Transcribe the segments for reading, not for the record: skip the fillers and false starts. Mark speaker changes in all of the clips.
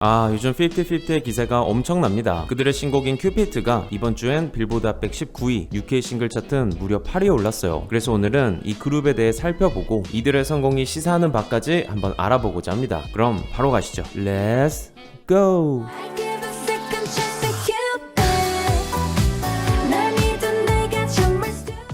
Speaker 1: 요즘 50-50의 기세가 엄청납니다. 그들의 신곡인 큐피트가 이번 주엔 빌보드 핫백 19위, UK 싱글 차트는 무려 8위에 올랐어요. 그래서 오늘은 이 그룹에 대해 살펴보고 이들의 성공이 시사하는 바까지 한번 알아보고자 합니다. 그럼 바로 가시죠. Let's go!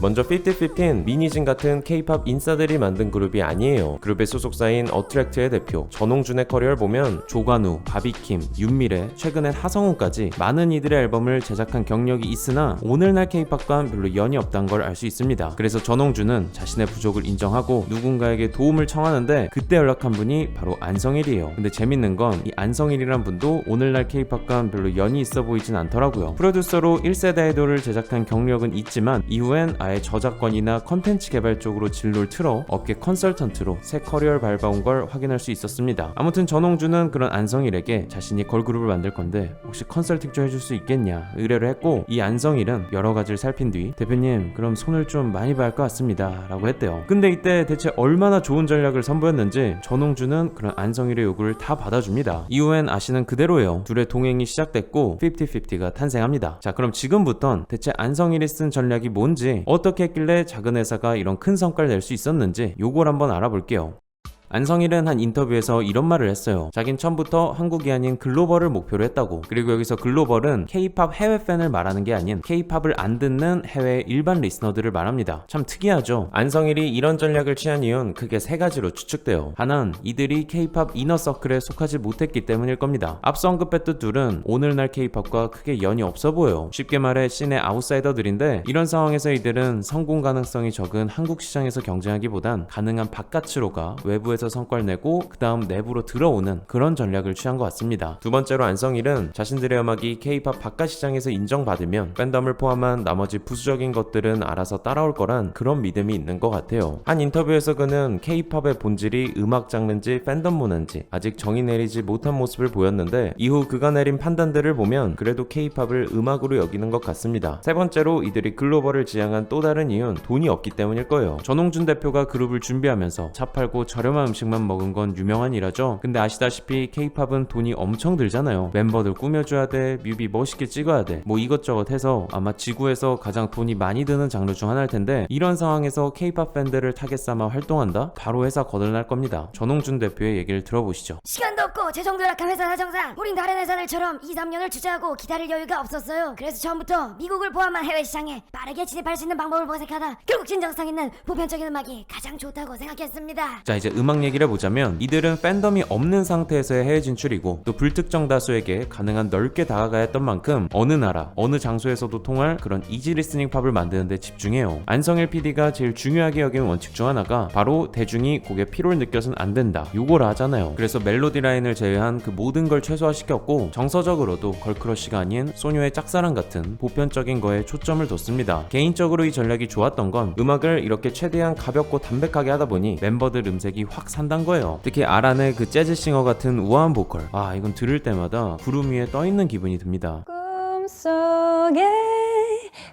Speaker 1: 먼저 50-50는 미니진 같은 K-팝 인싸들이 만든 그룹이 아니에요. 그룹의 소속사인 어트랙트의 대표 전홍준의 커리어를 보면 조관우, 바비킴, 윤미래, 최근엔 하성우까지 많은 이들의 앨범을 제작한 경력이 있으나 오늘날 K-팝과는 별로 연이 없다는 걸 알 수 있습니다. 그래서 전홍준은 자신의 부족을 인정하고 누군가에게 도움을 청하는데 그때 연락한 분이 바로 안성일이에요. 근데 재밌는 건 이 안성일이란 분도 오늘날 K-팝과는 별로 연이 있어 보이진 않더라고요. 프로듀서로 1세대 아이돌을 제작한 경력은 있지만 이후엔 아예 저작권이나 컨텐츠 개발 쪽으로 진로를 틀어 업계 컨설턴트로 새 커리어를 밟아온 걸 확인할 수 있었습니다. 아무튼 전홍준은 그런 안성일에게 자신이 걸그룹을 만들 건데 혹시 컨설팅 좀 해줄 수 있겠냐 의뢰를 했고, 이 안성일은 여러 가지를 살핀 뒤 대표님 그럼 손을 좀 많이 봐야 할 것 같습니다 라고 했대요. 근데 이때 대체 얼마나 좋은 전략을 선보였는지 전홍준은 그런 안성일의 요구를 다 받아줍니다. 이후엔 아시는 그대로예요. 둘의 동행이 시작됐고 50-50가 탄생합니다. 자, 그럼 지금부턴 대체 안성일이 쓴 전략이 뭔지, 어떻게 했길래 작은 회사가 이런 큰 성과를 낼 수 있었는지 요걸 한번 알아볼게요. 안성일은 한 인터뷰에서 이런 말을 했어요. 자긴 처음부터 한국이 아닌 글로벌을 목표로 했다고. 그리고 여기서 글로벌은 K-팝 해외 팬을 말하는 게 아닌 K-팝을 안 듣는 해외 일반 리스너들을 말합니다. 참 특이하죠. 안성일이 이런 전략을 취한 이유는 크게 세 가지로 추측돼요. 하나는 이들이 K-팝 이너서클에 속하지 못했기 때문일 겁니다. 앞서 언급했던 둘은 오늘날 K-팝과 크게 연이 없어 보여요. 쉽게 말해 씬의 아웃사이더들인데, 이런 상황에서 이들은 성공 가능성이 적은 한국 시장에서 경쟁하기보단 가능한 바깥으로 가 외부에서 성과를 내고 그 다음 내부로 들어오는 그런 전략을 취한 것 같습니다. 두 번째로 안성일은 자신들의 음악이 K-팝 바깥 시장에서 인정받으면 팬덤을 포함한 나머지 부수적인 것들은 알아서 따라올 거란 그런 믿음이 있는 것 같아요. 한 인터뷰에서 그는 K-팝의 본질이 음악 장르인지 팬덤 문화인지 아직 정의 내리지 못한 모습을 보였는데, 이후 그가 내린 판단들을 보면 그래도 K-팝을 음악으로 여기는 것 같습니다. 세 번째로 이들이 글로벌을 지향한 또 다른 이유는 돈이 없기 때문일 거예요. 전홍준 대표가 그룹을 준비하면서 차 팔고 저렴한 음식만 먹은 건 유명한 일화죠. 근데 아시다시피 K-팝은 돈이 엄청 들잖아요. 멤버들 꾸며줘야 돼, 뮤비 멋있게 찍어야 돼, 뭐 이것저것 해서 아마 지구에서 가장 돈이 많이 드는 장르 중 하나일 텐데, 이런 상황에서 K-팝 팬들을 타겟 삼아 활동한다? 바로 회사 거덜날 겁니다. 전홍준 대표의 얘기를 들어보시죠.
Speaker 2: 시간도 없고 재정도 약한 회사 사정상 우린 다른 회사들처럼 2-3년을 투자하고 기다릴 여유가 없었어요. 그래서 처음부터 미국을 포함한 해외 시장에 빠르게 진입할 수 있는 방법을 모색하다 결국 진정성 있는 보편적인 음악이 가장 좋다고 생각했습니다.
Speaker 1: 자, 이제 음악 얘기를 해보자면 이들은 팬덤이 없는 상태에서의 해외 진출이고 또 불특정 다수에게 가능한 넓게 다가가야 했던 만큼 어느 나라 어느 장소에서도 통할 그런 이지 리스닝 팝을 만드는 데 집중해요. 안성일 PD가 제일 중요하게 여기는 원칙 중 하나가 바로 대중이 곡의 피로를 느껴서는 안 된다 요거라 하잖아요. 그래서 멜로디 라인을 제외한 그 모든 걸 최소화시켰고, 정서적으로도 걸크러쉬가 아닌 소녀의 짝사랑 같은 보편적인 거에 초점을 뒀습니다. 개인적으로 이 전략이 좋았던 건 음악을 이렇게 최대한 가볍고 담백하게 하다 보니 멤버들 음색이 확 산단 거예요. 특히 아란의 그 재즈싱어 같은 우아한 보컬, 이건 들을 때마다 구름 위에 떠있는 기분이 듭니다.
Speaker 3: 꿈속에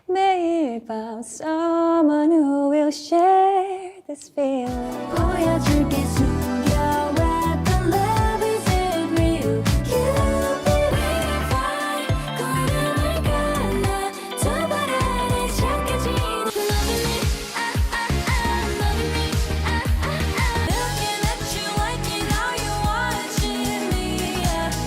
Speaker 3: 매일 밤 someone who will share this feeling
Speaker 2: 보여줄게 숨겨왔던 love is it real. You beautify 구름을 갈라 두 발 아래 착해지는 Loving me, loving me, looking at you like it all you watching me,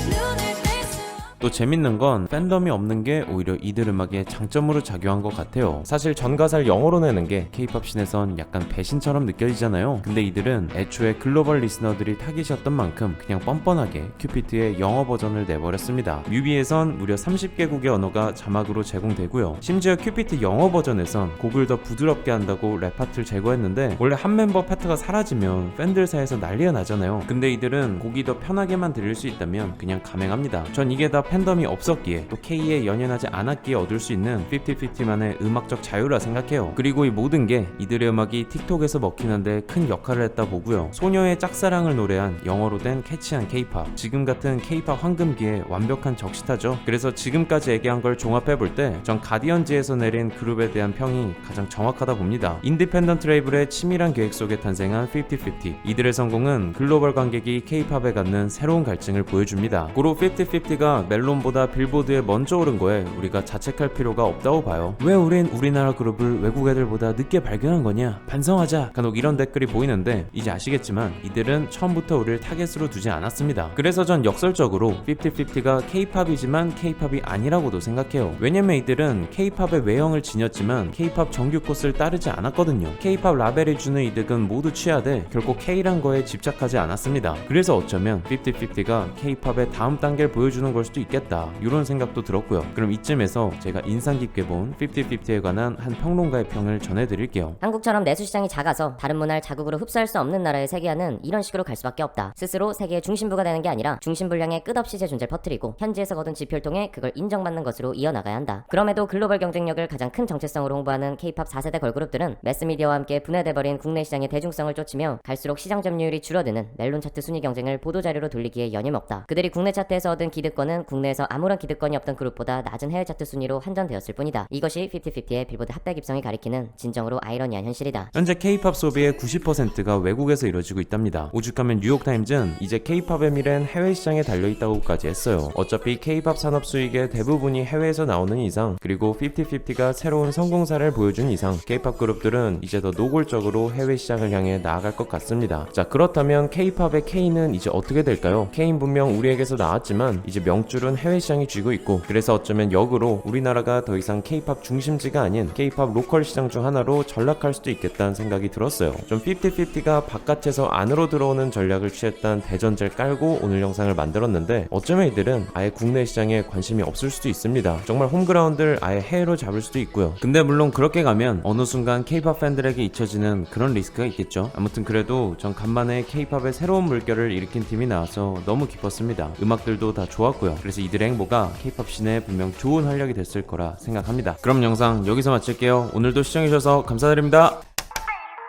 Speaker 2: 눈을 뗄 수
Speaker 1: 또 재밌는 건 팬덤이 없는 게 오히려 이들 음악의 장점으로 작용한 것 같아요. 사실 전가사를 영어로 내는 게 K-팝 씬에선 약간 배신처럼 느껴지잖아요. 근데 이들은 애초에 글로벌 리스너들이 타깃이었던 만큼 그냥 뻔뻔하게 큐피트의 영어 버전을 내버렸습니다. 뮤비에선 무려 30개국의 언어가 자막으로 제공되고요. 심지어 큐피트 영어 버전에선 곡을 더 부드럽게 한다고 랩 파트를 제거했는데, 원래 한 멤버 파트가 사라지면 팬들 사이에서 난리가 나잖아요. 근데 이들은 곡이 더 편하게만 들릴 수 있다면 그냥 감행합니다. 전 이게 다 팬덤이 없었기에 또 K에 연연하지 않았기에 얻을 수 있는 50-50만의 음악적 자유라 생각해요. 그리고 이 모든 게 이들의 음악이 틱톡에서 먹히는데 큰 역할을 했다 보고요. 소녀의 짝사랑을 노래한 영어로 된 캐치한 K-팝, 지금 같은 K-팝 황금기에 완벽한 적시타죠. 그래서 지금까지 얘기한 걸 종합해볼 때 전 가디언즈에서 내린 그룹에 대한 평이 가장 정확하다 봅니다. 인디펜던트 레이블의 치밀한 계획 속에 탄생한 50-50. 이들의 성공은 글로벌 관객이 K-팝에 갖는 새로운 갈증을 보여줍니다. 고로 50-50가 멜론보다 빌보드에 먼저 오른 거에 우리가 자책할 필요가 없다고 봐요. 왜 우린 우리나라 그룹을 외국 애들보다 늦게 발견한 거냐? 반성하자! 간혹 이런 댓글이 보이는데 이제 아시겠지만 이들은 처음부터 우리를 타겟으로 두지 않았습니다. 그래서 전 역설적으로 50-50가 K-팝이지만 K-팝이 아니라고도 생각해요. 왜냐면 이들은 K-팝의 외형을 지녔지만 K-팝 정규 코스를 따르지 않았거든요. K-팝 라벨이 주는 이득은 모두 취하되 결코 K란 거에 집착하지 않았습니다. 그래서 어쩌면 50-50가 K-팝의 다음 단계를 보여주는 걸 수도 있겠다, 이런 생각도 들었고요. 그럼 이쯤에서 제가 인상 깊게 본 50-50에 관한 한 평론가의 평을 전해드릴게요.
Speaker 4: 한국처럼 내수 시장이 작아서 다른 문화를 자국으로 흡수할 수 없는 나라의 세계화는 이런 식으로 갈 수밖에 없다. 스스로 세계의 중심부가 되는 게 아니라 중심분량의 끝없이 제 존재를 퍼뜨리고 현지에서 거둔 지표를 통해 그걸 인정받는 것으로 이어나가야 한다. 그럼에도 글로벌 경쟁력을 가장 큰 정체성으로 홍보하는 K-팝 4세대 걸그룹들은 매스미디어와 함께 분해돼버린 국내 시장의 대중성을 쫓으며 갈수록 시장 점유율이 줄어드는 멜론 차트 순위 경쟁을 보도자료로 돌리기에 여념없다. 그들이 국내 차트에서 얻은 기득권은 국내에서 아무런 기득권이 없던 그룹보다 낮은 해외 차트 순위로 한전되었을 뿐이다. 이것이 50-50의 빌보드 핫백 입성이 가리키는 진정으로 아이러니한 현실이다.
Speaker 1: 현재 K-팝 소비의 90%가 외국에서 이루어지고 있답니다. 오죽하면 뉴욕타임즈는 이제 K-팝의 미래는 해외 시장에 달려있다고까지 했어요. 어차피 K-팝 산업 수익의 대부분이 해외에서 나오는 이상, 그리고 50-50가 새로운 성공 사례를 보여준 이상 K-팝 그룹들은 이제 더 노골적으로 해외 시장을 향해 나아갈 것 같습니다. 자, 그렇다면 K-팝의 K는 이제 어떻게 될까요? K는 분명 우리에게서 나왔지만 이제 명줄은 해외 시장이 쥐고 있고, 그래서 어쩌면 역으로 우리나라가 더 이상 K-팝 중심지가 아닌 K-팝 로컬 시장 중 하나로 전락할 수도 있겠다는 생각이 들었어요. 좀 50-50가 바깥에서 안으로 들어오는 전략을 취했다는 대전제를 깔고 오늘 영상을 만들었는데, 어쩌면 이들은 아예 국내 시장에 관심이 없을 수도 있습니다. 정말 홈그라운드를 아예 해외로 잡을 수도 있고요. 근데 물론 그렇게 가면 어느 순간 K-팝 팬들에게 잊혀지는 그런 리스크가 있겠죠. 아무튼 그래도 전 간만에 K-팝의 새로운 물결을 일으킨 팀이 나와서 너무 기뻤습니다. 음악들도 다 좋았고요. 그래서 이들의 행보가 K-팝 씬에 분명 좋은 활력이 됐을 거라 생각합니다. 그럼 영상 여기서 마칠게요. 오늘도 시청해주셔서 감사드립니다.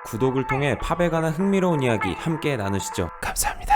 Speaker 1: 구독을 통해 팝에 관한 흥미로운 이야기 함께 나누시죠. 감사합니다.